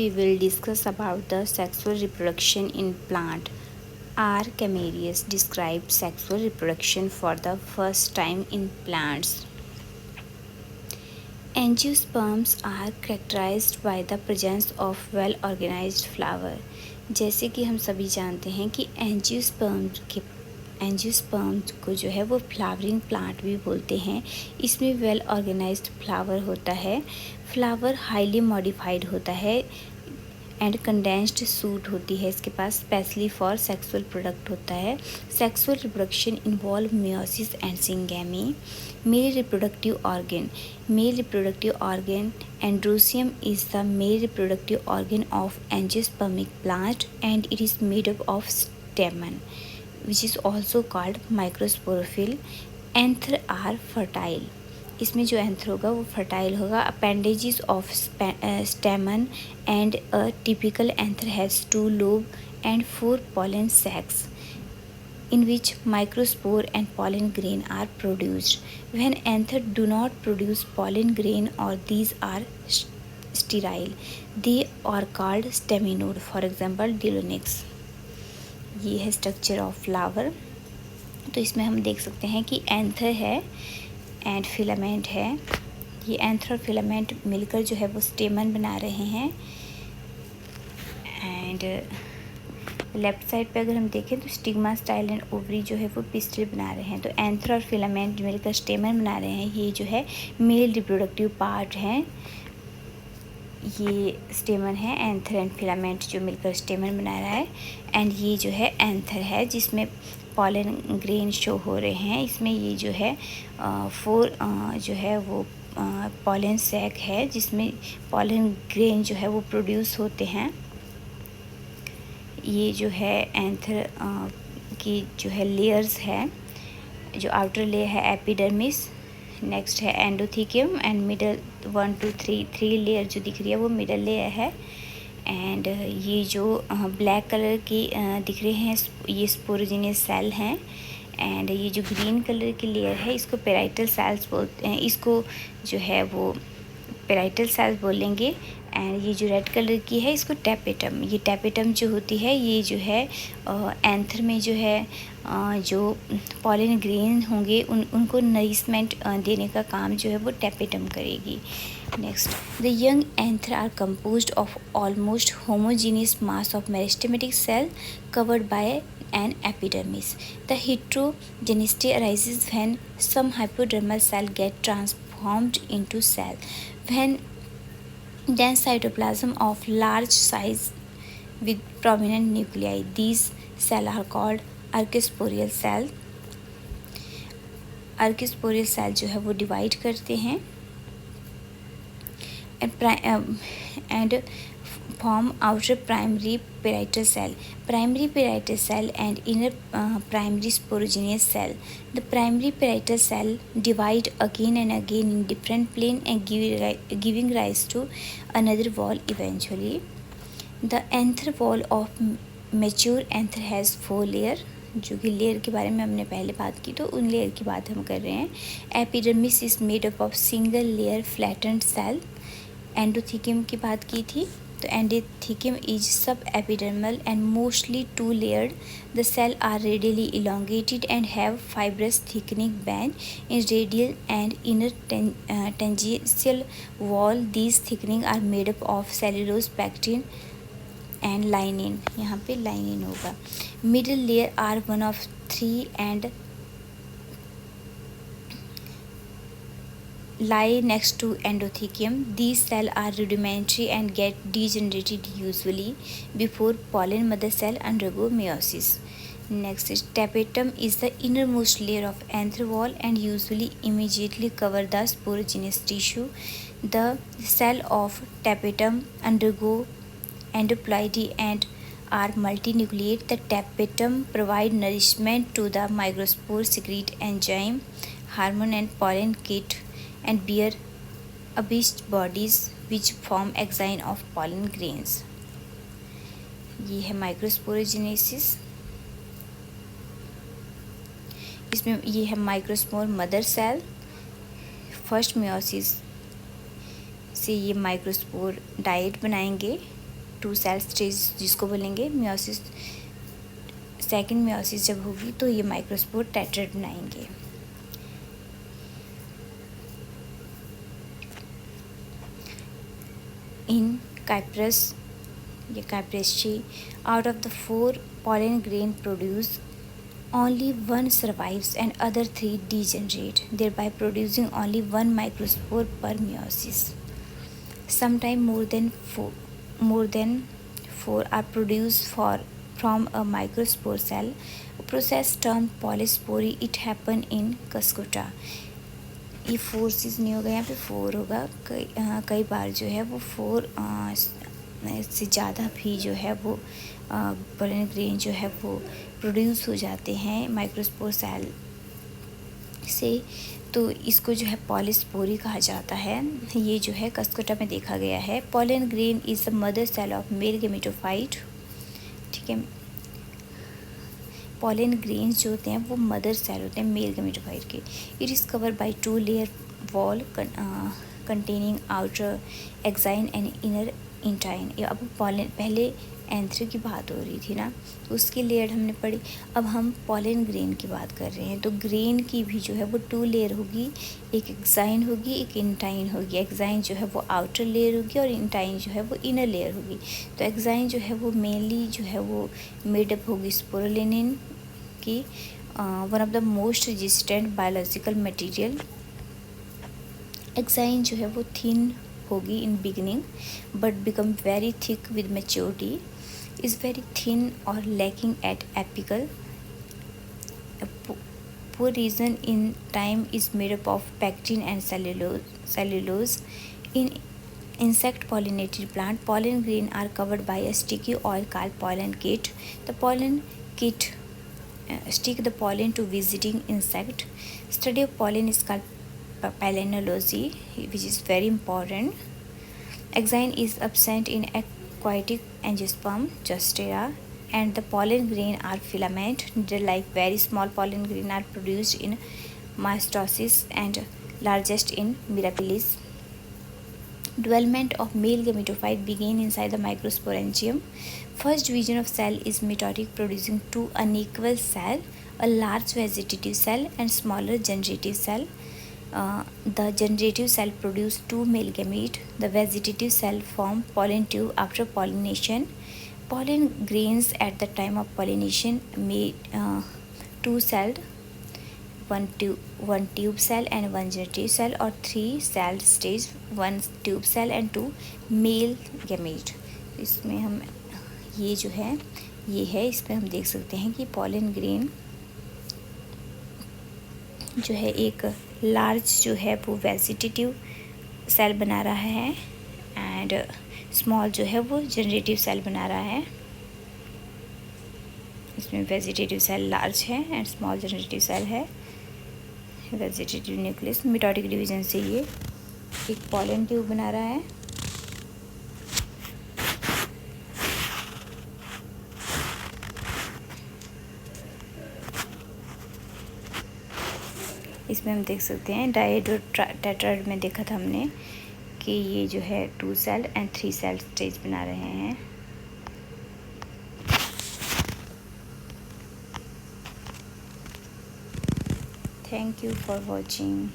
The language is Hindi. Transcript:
We will discuss about the sexual reproduction in plant. R. Camarius described sexual reproduction for the first time in plants. Angiosperms are characterized by the presence of well-organized flower. जैसे कि हम सभी जानते हैं कि एंजियोस्पर्म को जो है वो फ्लावरिंग प्लांट भी बोलते हैं। इसमें वेल ऑर्गेनाइज्ड फ्लावर होता है। फ्लावर हाईली मॉडिफाइड होता है एंड कंडेंस्ड सूट होती है इसके पास, स्पेशली फॉर सेक्सुअल प्रोडक्ट होता है। Sexual reproduction involve meiosis and syngamy. Male reproductive organ androecium is the male reproductive organ of angiospermic plant and it is made up of stamen which is also called microsporophyll. Anther are fertile. इसमें जो एंथर होगा वो फर्टाइल होगा। Appendages of stamen and a typical anther has 2 lobe and 4 pollen sacs in which microspore and pollen grain are produced. When anther do not produce pollen grain or these are sterile, they are called staminode. For example, Dillonyx. ये है स्ट्रक्चर ऑफ फ्लावर। तो इसमें हम देख सकते हैं कि एंथर है एंड फिलामेंट है। ये एंथर और फिलामेंट मिलकर जो है वो स्टेमन बना रहे हैं। एंड लेफ्ट साइड पे अगर हम देखें तो स्टिग्मा स्टाइल एंड ओवरी जो है वो पिस्टिल बना रहे हैं। तो एंथर और फिलामेंट मिलकर स्टेमन बना रहे हैं। ये जो है मेल रिप्रोडक्टिव पार्ट है। ये स्टेमन है, एंथर एंड फिलामेंट जो मिलकर स्टेमन बना रहा है। एंड ये जो है एंथर है जिसमें पॉलन ग्रेन शो हो रहे हैं। इसमें ये जो है 4 जो है वो पॉलन सैक है जिसमें पॉलन ग्रेन जो है वो प्रोड्यूस होते हैं। ये जो है एंथर की जो है लेयर्स है। जो आउटर लेयर है एपिडर्मिस, नेक्स्ट है एंडोथिकियम एंड मिडल 1 2 3 लेयर जो दिख रही है वो मिडल लेयर है। एंड ये जो ब्लैक कलर की दिख रहे हैं ये स्पोरोजिनियस सेल हैं। एंड ये जो ग्रीन कलर की लेयर है इसको पेराइटल सेल्स बोलते हैं। इसको जो है वो पेराइटल सेल्स बोलेंगे। एंड ये जो रेड कलर की है इसको टैपेटम। ये टैपेटम जो होती है ये जो है एंथर में जो है जो पॉलन ग्रेन होंगे उनको नरिशमेंट देने का काम जो है वो टैपेटम करेगी। Next, the young anther are composed of almost homogeneous mass of meristematic cell covered by an epidermis. The heterogeneity arises when some hypodermal cell get transformed into cell. When dense cytoplasm of large size with prominent nuclei, these cells are called archosporial cell. archosporial cell जो है वो डिवाइड करते हैं and form outer primary parietal cell, primary parietal cell and inner primary sporogenous cell. The primary parietal cell divide again and again in different plane and giving rise to another wall eventually. The anther wall of mature anther has 4 layer. जो कि लेयर के बारे में हमने पहले बात की तो उन लेयर की बात हम कर रहे हैं। Epidermis is made up of single layer flattened cell. Endothecium की बात की थी तो endothecium is sub epidermal and mostly 2 layered. The cell are radially elongated and have fibrous thickening band in radial and inner tangential wall. These thickening are made up of cellulose, pectin and lignin. यहाँ पे लाइनिन होगा। Middle layer are 1 of 3 and lie next to endothecium. These cells are rudimentary and get degenerated usually before pollen mother cell undergo meiosis. Next is tapetum is the innermost layer of anther wall and usually immediately cover the sporogenous tissue. The cell of tapetum undergo endoploidy and are multinucleate. The tapetum provide nourishment to the microspore, secrete enzyme, hormone and pollen kit and bear abished bodies which form exine of pollen grains. ये है माइक्रोस्पोरोजेनेसिस। इसमें ये है microspore mother cell. First meiosis से ये माइक्रोस्पोर डाइट बनाएंगे टू सेल स्टेज जिसको बोलेंगे मियोसिस, सेकंड मियोसिस जब होगी तो ये माइक्रोस्पोर टेट्राड बनाएंगे। इन काइप्रस, ये Cyperaceae, out of the 4 pollen grain produced, only one survives and other 3 degenerate, thereby producing only 1 microspore per meiosis. Sometimes more than 4 are produced from a microspore cell. A process termed polyspory. It happened in Cuscuta. ये 4 चीज़ नहीं होगा, यहाँ पे 4 होगा। कई बार जो है वो 4 से ज़्यादा भी जो है वो पोलन ग्रेन जो है वो प्रोड्यूस हो जाते हैं माइक्रोस्पोर सेल से, तो इसको जो है पॉलीस्पोरी कहा जाता है। ये जो है कस्कुटा में देखा गया है। Pollen grain is the mother cell of male gametophyte. ठीक है, पोलन ग्रेन्स जो होते हैं वो मदर सेल होते हैं मेल गेमेटोफाइट के। It is cover by 2 layer wall containing outer exine and inner intine. अब पोलन, पहले एंथ्र की बात हो रही थी ना, तो उसकी लेयर हमने पढ़ी। अब हम पोलन ग्रेन की बात कर रहे हैं, तो ग्रेन की भी जो है वो 2 लेयर होगी, एक एक्साइन होगी, एक इंटाइन होगी। एक्साइन जो है वो आउटर लेयर होगी और इंटाइन जो है वो इनर लेयर होगी। तो एक्साइन जो है वो मेनली जो है वो मेडअप होगी स्पोरुलिनिन की, one of the most resistant biological material. Exine जो है वो थिन होगी in beginning but become very thick with maturity, is very thin और lacking at apical. poor region in time is made up of pectin and cellulose. In insect pollinated plant, pollen grain are covered by a sticky oil called pollen kit. The pollen kit stick the pollen to visiting insect. Study of pollen is called palynology, which is very important. Exine is absent in aquatic angiosperm, Justera, and the pollen grain are filament needle-like. Very small pollen grain are produced in mastocyst and largest in mirabilis. Development of male gametophyte begin inside the microsporangium. First division of cell is mitotic, producing 2 unequal cells, a large vegetative cell and smaller generative cell. The generative cell produce 2 male gametes. The vegetative cell form pollen tube after pollination. Pollen grains at the time of pollination made 2 cells, one tube cell and 1 generative cell, or 3 cell stage, 1 tube cell and 2 male gamete. इसमें हम ये जो है ये है, इसमें हम देख सकते हैं कि pollen grain जो है एक लार्ज जो है वो वेजिटेटिव सेल बना रहा है एंड स्मॉल जो है वो जनरेटिव सेल बना रहा है। इसमें वेजिटेटिव सेल लार्ज है एंड स्मॉल जनरेटिव सेल है। वेजिटेटिव न्यूक्लियस मिटोटिक डिवीजन से ये एक पोलन ट्यूब बना रहा है। इसमें हम देख सकते हैं डायड टेट्राड में देखा था हमने कि ये जो है 2 सेल एंड 3 सेल स्टेज बना रहे हैं। Thank you for watching.